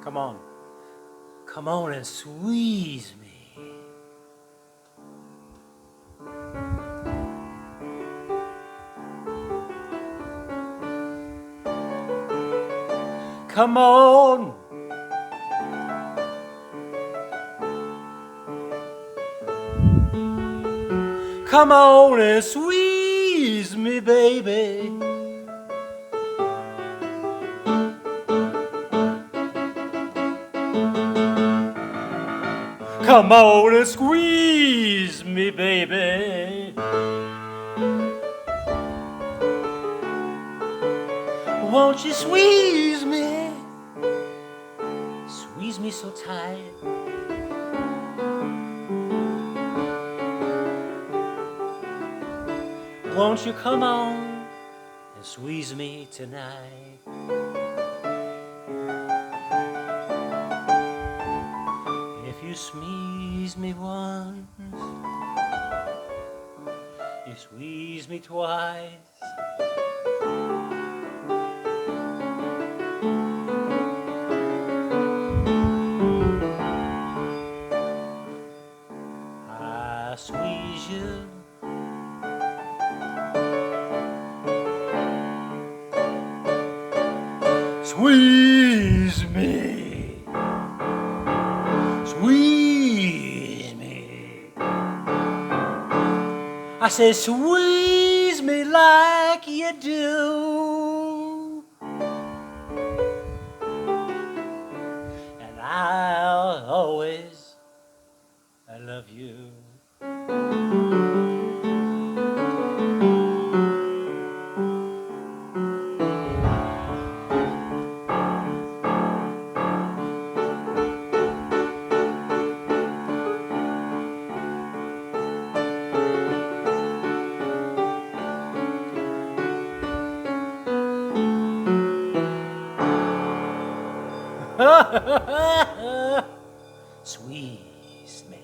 Come on. Come on and squeeze me. Come on. Come on and squeeze me, baby. Come on and squeeze me, baby. Won't you squeeze me? Squeeze me so tight. Won't you come on and squeeze me tonight? If you squeeze me once, you squeeze me twice. I squeeze you. Squeeze me. Squeeze me. I say squeeze me like you do. And I'll always love you. Squeeze me.